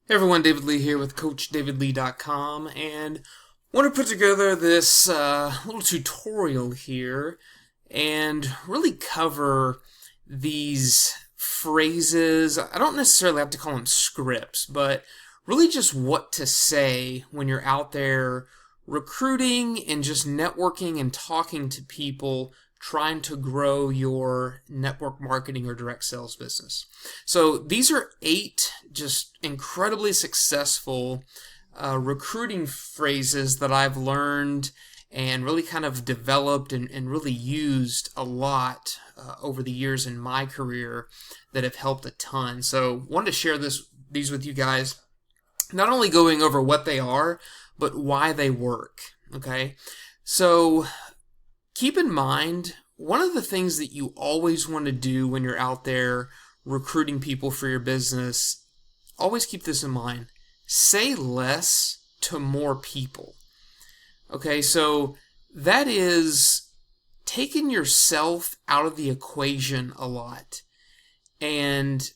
Hey everyone, David Lee here with CoachDavidLee.com, and want to put together this little tutorial here and really cover these phrases. I don't necessarily have to call them scripts, but really just what to say when you're out there recruiting and just networking and talking to people trying to grow your network marketing or direct sales business. So these are 8 just incredibly successful recruiting phrases that I've learned and really kind of developed and really used a lot over the years in my career that have helped a ton. So wanted to share these with you guys, not only going over what they are, but why they work. Okay, so keep in mind, one of the things that you always want to do when you're out there recruiting people for your business, always keep this in mind. Say less to more people. Okay, so that is taking yourself out of the equation a lot and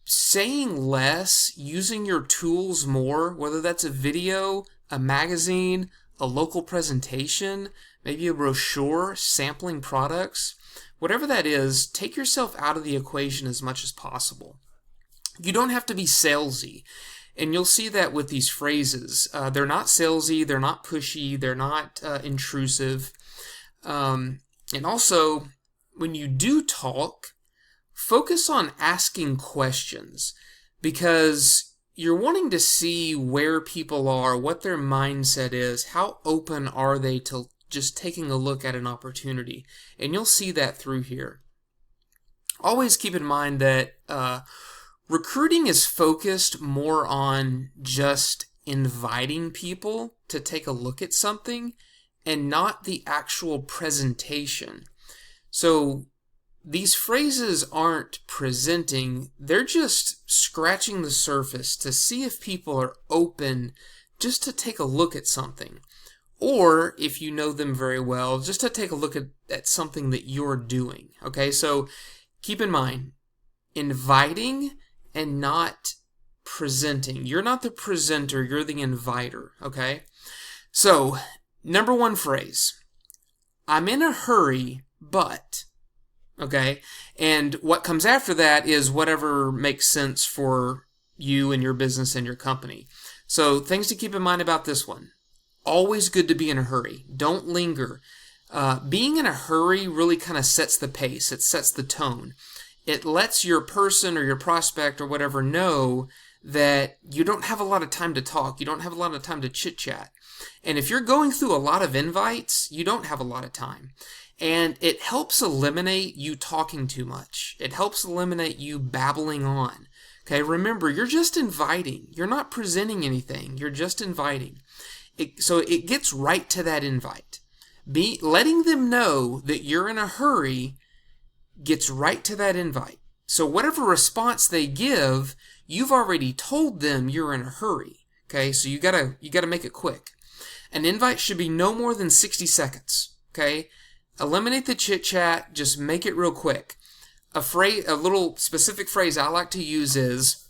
saying less, using your tools more, whether that's a video, a magazine, a local presentation, maybe a brochure, sampling products, whatever that is, take yourself out of the equation as much as possible. You don't have to be salesy, and you'll see that with these phrases. They're not salesy, they're not pushy, they're not intrusive. And also, when you do talk, focus on asking questions, because you're wanting to see where people are, what their mindset is, how open are they to just taking a look at an opportunity. And you'll see that through here. Always keep in mind that recruiting is focused more on just inviting people to take a look at something and not the actual presentation. So these phrases aren't presenting, they're just scratching the surface to see if people are open just to take a look at something. Or, if you know them very well, just to take a look at something that you're doing. Okay, so keep in mind, inviting and not presenting. You're not the presenter, you're the inviter. Okay, so number 1 phrase, I'm in a hurry, but... Okay, and what comes after that is whatever makes sense for you and your business and your company. So things to keep in mind about this one. Always good to be in a hurry. Don't linger. Being in a hurry really kind of sets the pace. It sets the tone. It lets your person or your prospect or whatever know that you don't have a lot of time to talk. You don't have a lot of time to chit-chat. And if you're going through a lot of invites, you don't have a lot of time. And it helps eliminate you talking too much. It helps eliminate you babbling on. Okay, remember, you're just inviting. You're not presenting anything. You're just inviting. So it gets right to that invite. Letting them know that you're in a hurry gets right to that invite. So whatever response they give, you've already told them you're in a hurry. Okay, so you gotta make it quick. An invite should be no more than 60 seconds. Okay. Eliminate the chit-chat, just make it real quick. A little specific phrase I like to use is,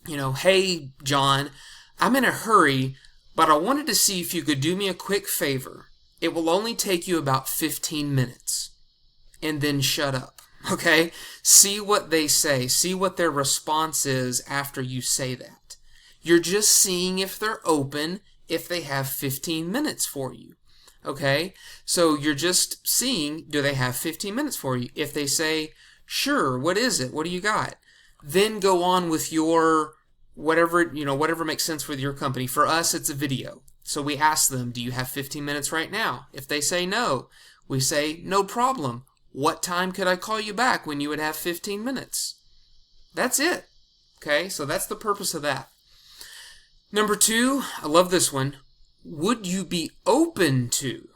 hey, John, I'm in a hurry, but I wanted to see if you could do me a quick favor. It will only take you about 15 minutes. And then shut up, okay? See what they say. See what their response is after you say that. You're just seeing if they're open, if they have 15 minutes for you. Okay, so you're just seeing, do they have 15 minutes for you? If they say, sure, what is it? What do you got? Then go on with your whatever makes sense with your company. For us, it's a video. So we ask them, do you have 15 minutes right now? If they say no, we say, no problem. What time could I call you back when you would have 15 minutes? That's it. Okay, so that's the purpose of that. Number 2, I love this one. Would you be open to?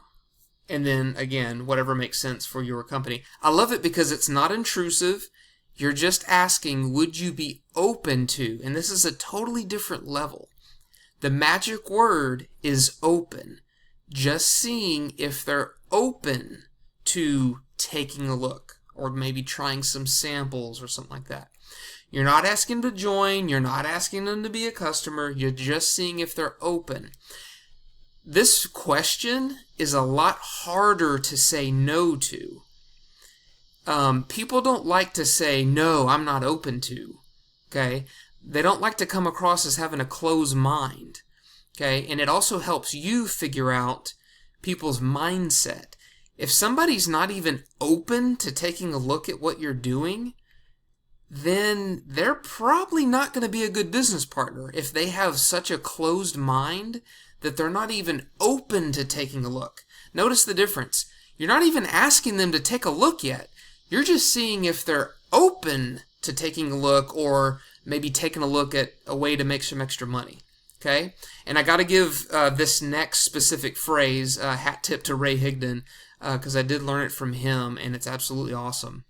And then again, whatever makes sense for your company. I love it because it's not intrusive. You're just asking, would you be open to? And this is a totally different level. The magic word is open. Just seeing if they're open to taking a look or maybe trying some samples or something like that. You're not asking them to join. You're not asking them to be a customer. You're just seeing if they're open. This question is a lot harder to say no to. People don't like to say, no, I'm not open to. Okay? They don't like to come across as having a closed mind. Okay? And it also helps you figure out people's mindset. If somebody's not even open to taking a look at what you're doing, then they're probably not going to be a good business partner if they have such a closed mind that they're not even open to taking a look. Notice the difference. You're not even asking them to take a look yet. You're just seeing if they're open to taking a look, or maybe taking a look at a way to make some extra money. Okay? And I got to give this next specific phrase, hat tip to Ray Higdon, because I did learn it from him, and it's absolutely awesome.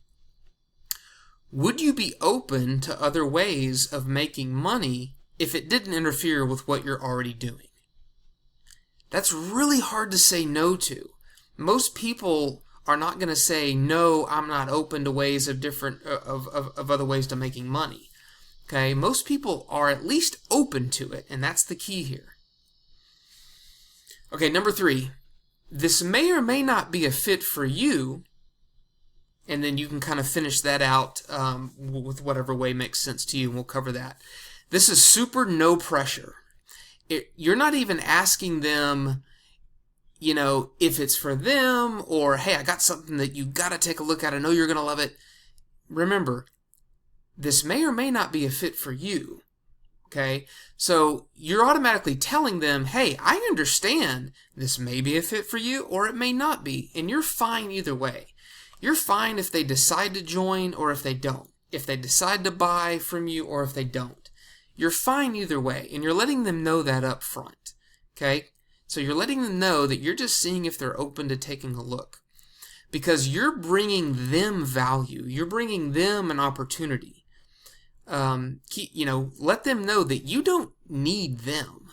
Would you be open to other ways of making money if it didn't interfere with what you're already doing? That's really hard to say no to. Most people are not going to say, no, I'm not open to ways of other ways to making money. Okay? Most people are at least open to it, and that's the key here. Okay, number 3. This may or may not be a fit for you, and then you can kind of finish that out with whatever way makes sense to you, and we'll cover that. This is super no pressure. You're not even asking them, if it's for them, or, hey, I got something that you got to take a look at. I know you're going to love it. Remember, this may or may not be a fit for you. Okay? So you're automatically telling them, hey, I understand this may be a fit for you, or it may not be, and you're fine either way. You're fine if they decide to join or if they don't. If they decide to buy from you or if they don't. You're fine either way, and you're letting them know that up front. Okay? So you're letting them know that you're just seeing if they're open to taking a look. Because you're bringing them value. You're bringing them an opportunity. Let them know that you don't need them.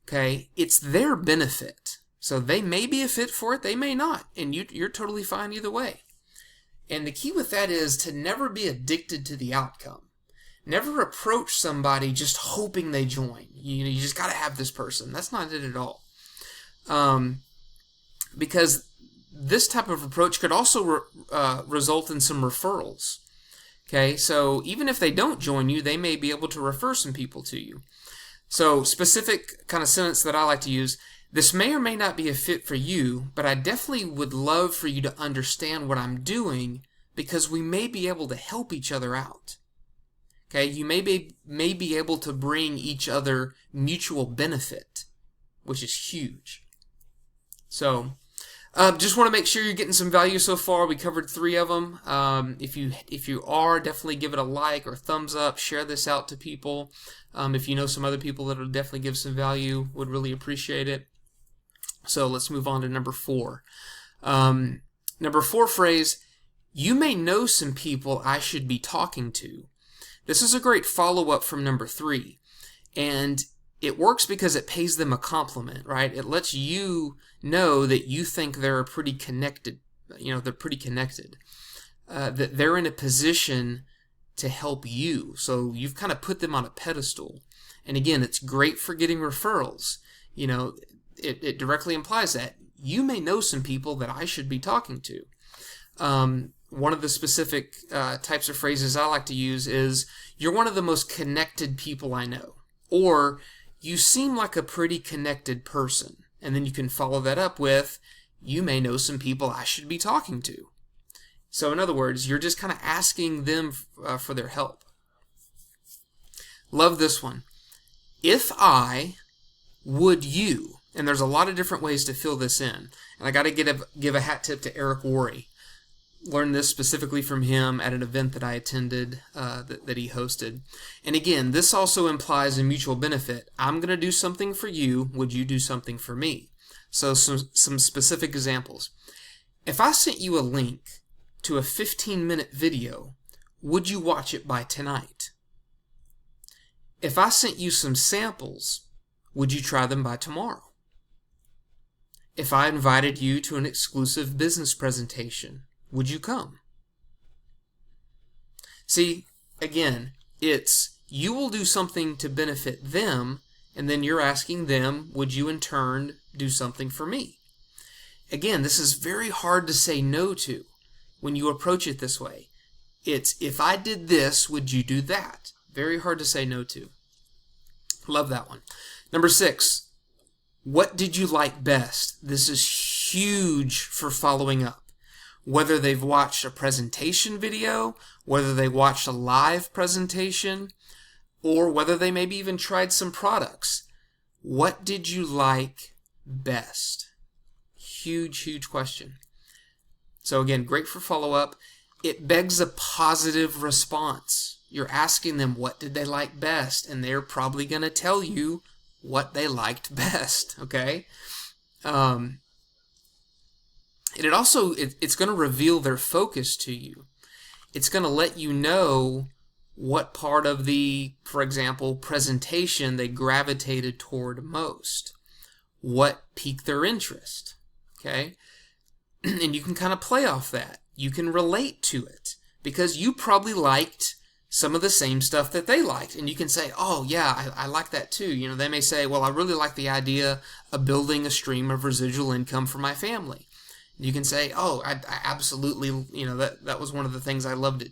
Okay? It's their benefit. So they may be a fit for it, they may not. And you're totally fine either way. And the key with that is to never be addicted to the outcome. Never approach somebody just hoping they join. You just got to have this person. That's not it at all. Because this type of approach could also result in some referrals. Okay, so even if they don't join you, they may be able to refer some people to you. So specific kind of sentence that I like to use, this may or may not be a fit for you, but I definitely would love for you to understand what I'm doing because we may be able to help each other out. Okay, you may be able to bring each other mutual benefit, which is huge. So, just want to make sure you're getting some value so far. We covered 3 of them. If you are, definitely give it a like or thumbs up. Share this out to people. If you know some other people that will definitely give some value, would really appreciate it. So let's move on to number 4. Number 4 phrase, you may know some people I should be talking to. This is a great follow-up from number 3. And it works because it pays them a compliment, right? It lets you know that you think they're pretty connected. They're pretty connected. That they're in a position to help you. So you've kind of put them on a pedestal. And again, it's great for getting referrals. It directly implies that you may know some people that I should be talking to. One of the specific types of phrases I like to use is, you're one of the most connected people I know. Or, you seem like a pretty connected person. And then you can follow that up with, you may know some people I should be talking to. So in other words, you're just kind of asking them for their help. Love this one. If I, would you? And there's a lot of different ways to fill this in. And I got to give a hat tip to Eric Worre. Learned this specifically from him at an event that I attended that he hosted. And again, this also implies a mutual benefit. I'm going to do something for you. Would you do something for me? So some specific examples. If I sent you a link to a 15-minute video, would you watch it by tonight? If I sent you some samples, would you try them by tomorrow? If I invited you to an exclusive business presentation, would you come? See, again, It's you will do something to benefit them, and then you're asking them, would you in turn do something for me? Again, this is very hard to say no to when you approach it this way. It's, if I did this, would you do that? Very hard to say no to. Love that one. Number 6, what did you like best? This is huge for following up. Whether they've watched a presentation video, whether they watched a live presentation, or whether they maybe even tried some products. What did you like best? Huge, huge question. So again, great for follow-up. It begs a positive response. You're asking them what did they like best, and they're probably going to tell you what they liked best, okay? And it's going to reveal their focus to you. It's going to let you know what part of the, for example, presentation they gravitated toward most. What piqued their interest, okay? And you can kind of play off that. You can relate to it because you probably liked some of the same stuff that they liked. And you can say, oh, yeah, I like that too. You know, they may say, well, I really like the idea of building a stream of residual income for my family. You can say, oh, I absolutely, you know, that was one of the things I loved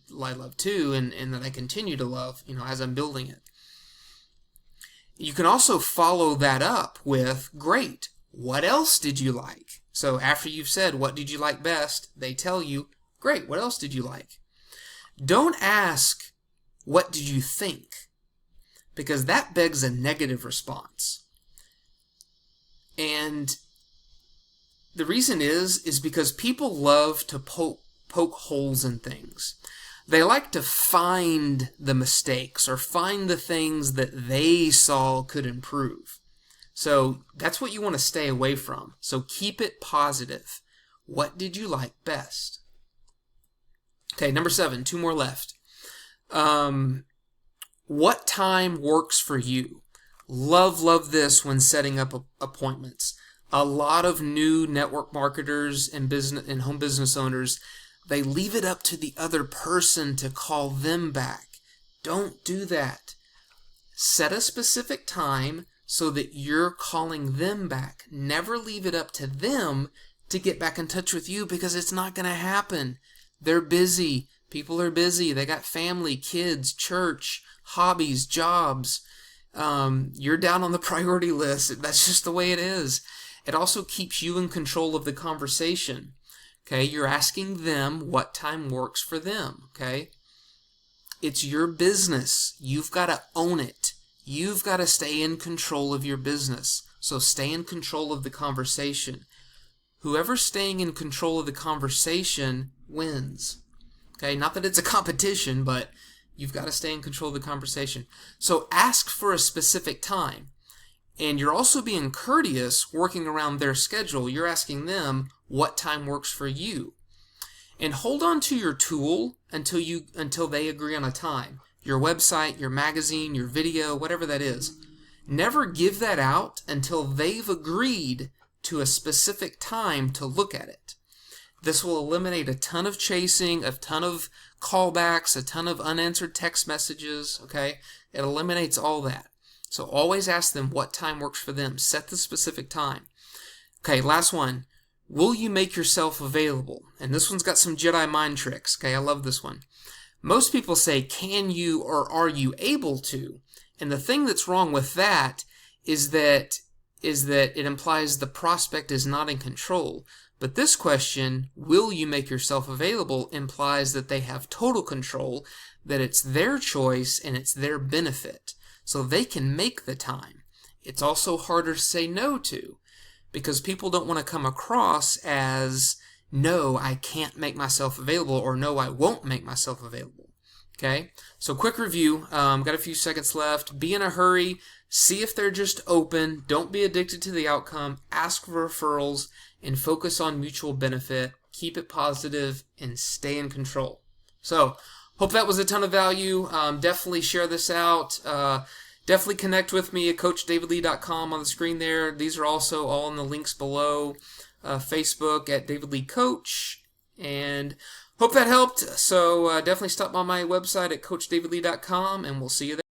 too, and that I continue to love, you know, as I'm building it. You can also follow that up with, great, what else did you like? So after you've said, what did you like best, they tell you, great, what else did you like? Don't ask, what did you think? Because that begs a negative response. And the reason is because people love to poke holes in things. They like to find the mistakes or find the things that they saw could improve. So that's what you want to stay away from. So keep it positive. What did you like best? Okay, number 7, 2 more left. What time works for you? Love this when setting up appointments. A lot of new network marketers and home business owners, they leave it up to the other person to call them back. Don't do that. Set a specific time so that you're calling them back. Never leave it up to them to get back in touch with you because it's not going to happen. They're busy. People are busy. They got family, kids, church, hobbies, jobs. You're down on the priority list. That's just the way it is. It also keeps you in control of the conversation. Okay, you're asking them what time works for them. Okay, it's your business. You've got to own it. You've got to stay in control of your business. So stay in control of the conversation. Whoever's staying in control of the conversation wins. Okay, not that it's a competition, but you've got to stay in control of the conversation. So ask for a specific time. And you're also being courteous, working around their schedule. You're asking them what time works for you. And hold on to your tool until they agree on a time. Your website, your magazine, your video, whatever that is. Never give that out until they've agreed to a specific time to look at it. This will eliminate a ton of chasing, a ton of callbacks, a ton of unanswered text messages, okay? It eliminates all that. So always ask them what time works for them. Set the specific time. Okay, last one. Will you make yourself available? And this one's got some Jedi mind tricks. Okay, I love this one. Most people say, can you or are you able to? And the thing that's wrong with that is that it implies the prospect is not in control. But this question, will you make yourself available, implies that they have total control, that it's their choice and it's their benefit. So they can make the time. It's also harder to say no to because people don't want to come across as, no, I can't make myself available, or no, I won't make myself available. Okay? So quick review. Got a few seconds left. Be in a hurry. See if they're just open. Don't be addicted to the outcome. Ask for referrals and focus on mutual benefit. Keep it positive and stay in control. So, hope that was a ton of value. Definitely share this out. Definitely connect with me at CoachDavidLee.com on the screen there. These are also all in the links below. Facebook at David Lee Coach. And Hope that helped. So definitely stop by my website at coachdavidlee.com, and we'll see you there.